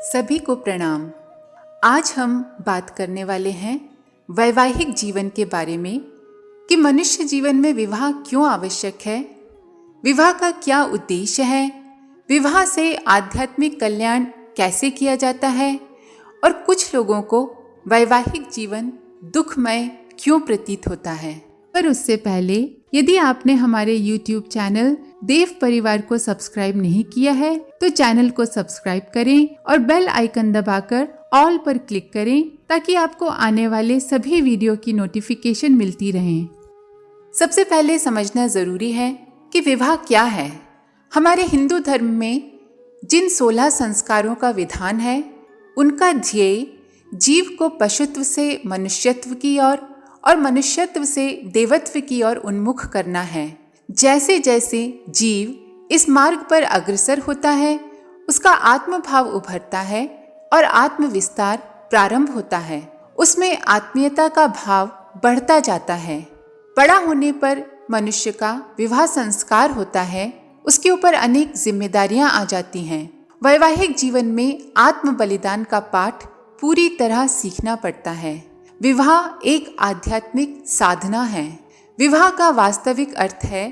सभी को प्रणाम। आज हम बात करने वाले हैं वैवाहिक जीवन के बारे में कि मनुष्य जीवन में विवाह क्यों आवश्यक है, विवाह का क्या उद्देश्य है, विवाह से आध्यात्मिक कल्याण कैसे किया जाता है और कुछ लोगों को वैवाहिक जीवन दुखमय क्यों प्रतीत होता है। पर उससे पहले यदि आपने हमारे YouTube चैनल देव परिवार को सब्सक्राइब नहीं किया है तो चैनल को सब्सक्राइब करें और बेल आइकन दबाकर ऑल पर क्लिक करें ताकि आपको आने वाले सभी वीडियो की नोटिफिकेशन मिलती रहे। सबसे पहले समझना जरूरी है कि विवाह क्या है। हमारे हिंदू धर्म में जिन 16 संस्कारों का विधान है उनका ध्येय जीव को पशुत्व से मनुष्यत्व की ओर और मनुष्यत्व से देवत्व की ओर उन्मुख करना है। जैसे जैसे जीव इस मार्ग पर अग्रसर होता है उसका आत्मभाव उभरता है और आत्मविस्तार प्रारंभ होता है। उसमें आत्मीयता का भाव बढ़ता जाता है। बड़ा होने पर मनुष्य का विवाह संस्कार होता है, उसके ऊपर अनेक जिम्मेदारियां आ जाती हैं। वैवाहिक जीवन में आत्म बलिदान का पाठ पूरी तरह सीखना पड़ता है। विवाह एक आध्यात्मिक साधना है। विवाह का वास्तविक अर्थ है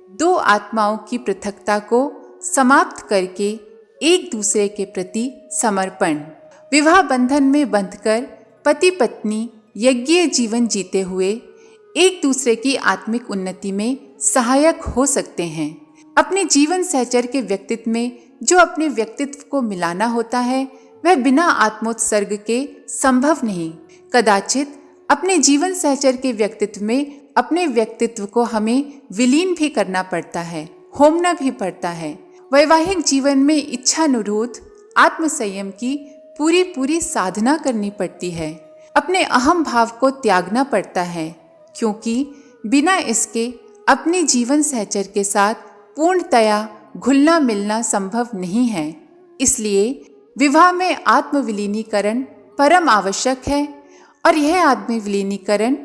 दो आत्माओं की पृथकता को समाप्त करके एक दूसरे के प्रति समर्पण। विवाह बंधन में बंधकर पति पत्नी यज्ञीय जीवन जीते हुए एक दूसरे की आत्मिक उन्नति में सहायक हो सकते हैं। अपने जीवन सहचर के व्यक्तित्व में जो अपने व्यक्तित्व को मिलाना होता है वह बिना आत्मोत्सर्ग के संभव नहीं। कदाचित अपने जीवन सहचर के व्यक्तित्व में अपने व्यक्तित्व को हमें विलीन भी करना पड़ता है, होमना भी पड़ता है। वैवाहिक जीवन में इच्छानुरूध आत्मसंयम की पूरी साधना करनी पड़ती है। अपने अहम भाव को त्यागना पड़ता है क्योंकि बिना इसके अपने जीवन सहचर के साथ पूर्णतया घुलना मिलना संभव नहीं है। इसलिए विवाह में आत्मविलीनीकरण परम आवश्यक है और यह आत्मविलीनीकरण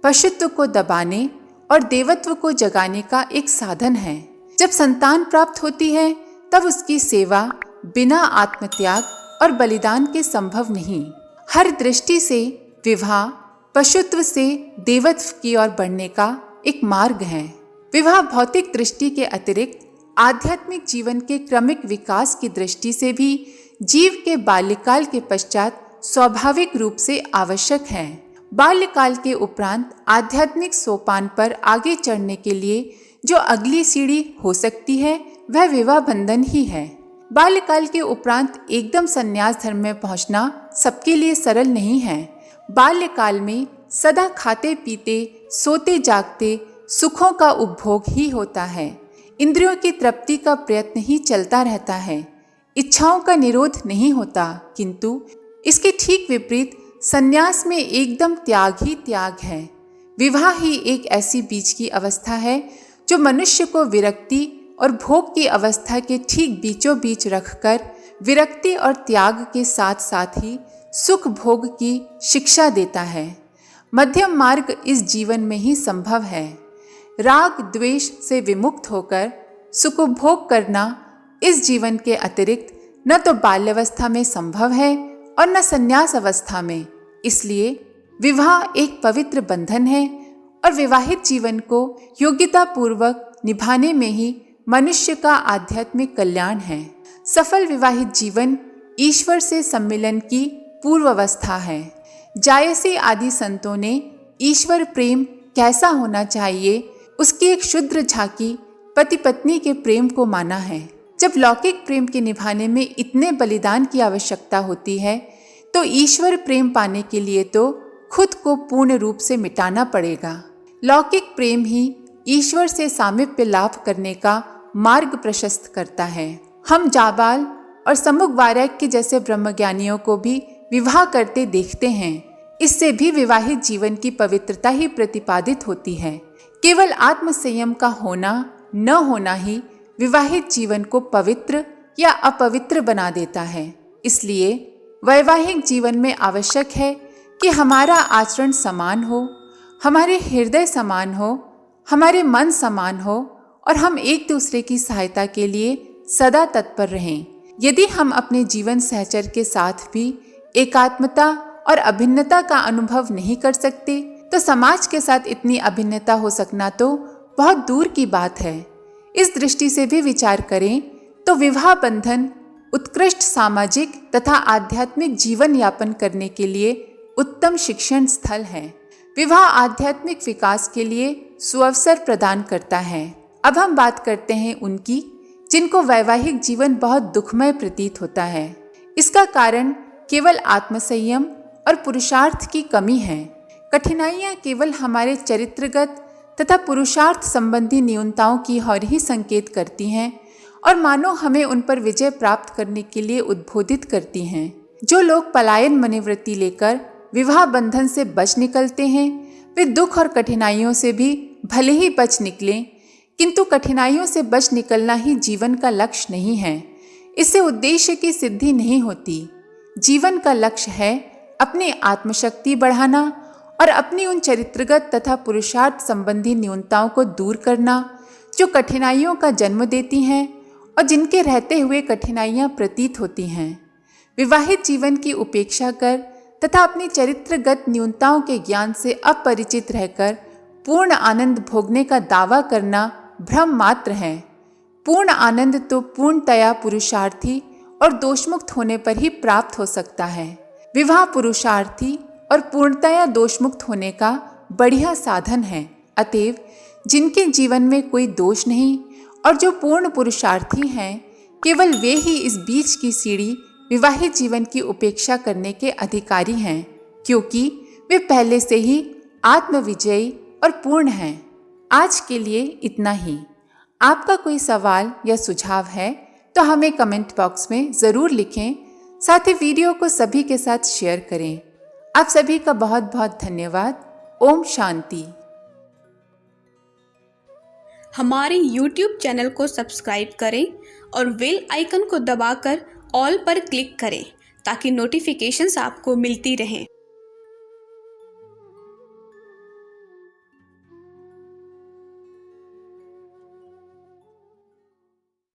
पशुत्व को दबाने और देवत्व को जगाने का एक साधन है। जब संतान प्राप्त होती है तब उसकी सेवा बिना आत्मत्याग और बलिदान के संभव नहीं। हर दृष्टि से विवाह पशुत्व से देवत्व की ओर बढ़ने का एक मार्ग है। विवाह भौतिक दृष्टि के अतिरिक्त आध्यात्मिक जीवन के क्रमिक विकास की दृष्टि से भी जीव के बाल्यकाल के पश्चात स्वाभाविक रूप से आवश्यक है। बाल्यकाल के उपरांत आध्यात्मिक सोपान पर आगे चढ़ने के लिए जो अगली सीढ़ी हो सकती है वह विवाह बंधन ही है। बाल्यकाल के उपरांत एकदम संन्यास धर्म में पहुंचना सबके लिए सरल नहीं है। बाल्यकाल में सदा खाते पीते सोते जागते सुखों का उपभोग ही होता है। इंद्रियों की तृप्ति का प्रयत्न ही चलता रहता है। इच्छाओं का निरोध नहीं होता, किंतु इसके ठीक विपरीत संन्यास में एकदम त्याग ही त्याग है। विवाह ही एक ऐसी बीच की अवस्था है जो मनुष्य को विरक्ति और भोग की अवस्था के ठीक बीचों बीच रखकर विरक्ति और त्याग के साथ साथ ही सुख भोग की शिक्षा देता है। मध्यम मार्ग इस जीवन में ही संभव है। राग द्वेष से विमुक्त होकर सुख भोग करना इस जीवन के अतिरिक्त न तो बाल्यावस्था में संभव है और न संन्यास अवस्था में। इसलिए विवाह एक पवित्र बंधन है और विवाहित जीवन को योग्यता पूर्वक निभाने में ही मनुष्य का आध्यात्मिक कल्याण है। सफल विवाहित जीवन ईश्वर से सम्मिलन की पूर्व अवस्था है। जायसी आदि संतों ने ईश्वर प्रेम कैसा होना चाहिए उसकी एक शुद्र झांकी पति पत्नी के प्रेम को माना है। जब लौकिक प्रेम के निभाने में इतने बलिदान की आवश्यकता होती है तो ईश्वर प्रेम पाने के लिए तो खुद को पूर्ण रूप से मिटाना पड़ेगा। लौकिक प्रेम ही ईश्वर से सामीप्य लाभ करने का मार्ग प्रशस्त करता है। हम जाबाल और समुग वार्याक के जैसे ब्रह्मज्ञानियों को भी विवाह करते देखते हैं। इससे भी विवाहित जीवन की पवित्रता ही प्रतिपादित होती है। केवल आत्म संयम का होना न होना ही विवाहित जीवन को पवित्र या अपवित्र बना देता है। इसलिए वैवाहिक जीवन में आवश्यक है कि हमारा आचरण समान हो, हमारे हृदय समान हो, हमारे मन समान हो और हम एक दूसरे की सहायता के लिए सदा तत्पर रहें। यदि हम अपने जीवन सहचर के साथ भी एकात्मता और अभिन्नता का अनुभव नहीं कर सकते तो समाज के साथ इतनी अभिन्नता हो सकना तो बहुत दूर की बात है। इस दृष्टि से भी विचार करें तो विवाह बंधन उत्कृष्ट सामाजिक तथा आध्यात्मिक जीवन यापन करने के लिए उत्तम शिक्षण स्थल है। विवाह आध्यात्मिक विकास के लिए सुअवसर प्रदान करता है। अब हम बात करते हैं उनकी जिनको वैवाहिक जीवन बहुत दुखमय प्रतीत होता है। इसका कारण केवल आत्मसंयम और पुरुषार्थ की कमी है। कठिनाइयाँ केवल हमारे चरित्रगत तथा पुरुषार्थ संबंधी न्यूनताओं की ओर ही संकेत करती हैं और मानो हमें उन पर विजय प्राप्त करने के लिए उद्बोधित करती हैं। जो लोग पलायन मनोवृत्ति लेकर विवाह बंधन से बच निकलते हैं वे दुख और कठिनाइयों से भी भले ही बच निकलें, किंतु कठिनाइयों से बच निकलना ही जीवन का लक्ष्य नहीं है। इससे उद्देश्य की सिद्धि नहीं होती। जीवन का लक्ष्य है अपनी आत्मशक्ति बढ़ाना और अपनी उन चरित्रगत तथा पुरुषार्थ संबंधी न्यूनताओं को दूर करना जो कठिनाइयों का जन्म देती हैं और जिनके रहते हुए कठिनाइयाँ प्रतीत होती हैं। विवाहित जीवन की उपेक्षा कर तथा अपनी चरित्रगत न्यूनताओं के ज्ञान से अपरिचित रहकर पूर्ण आनंद भोगने का दावा करना भ्रम मात्र है। पूर्ण आनंद तो पूर्णतया पुरुषार्थी और दोषमुक्त होने पर ही प्राप्त हो सकता है। विवाह पुरुषार्थी और पूर्णतया दोषमुक्त होने का बढ़िया साधन है। अतएव जिनके जीवन में कोई दोष नहीं और जो पूर्ण पुरुषार्थी हैं, केवल वे ही इस बीच की सीढ़ी विवाहित जीवन की उपेक्षा करने के अधिकारी हैं, क्योंकि वे पहले से ही आत्मविजयी और पूर्ण हैं। आज के लिए इतना ही। आपका कोई सवाल या सुझाव है तो हमें कमेंट बॉक्स में ज़रूर लिखें। साथ ही वीडियो को सभी के साथ शेयर करें। आप सभी का बहुत बहुत धन्यवाद। ओम शांति। हमारे YouTube चैनल को सब्सक्राइब करें और बेल आइकन को दबाकर ऑल पर क्लिक करें ताकि नोटिफिकेशंस आपको मिलती रहें।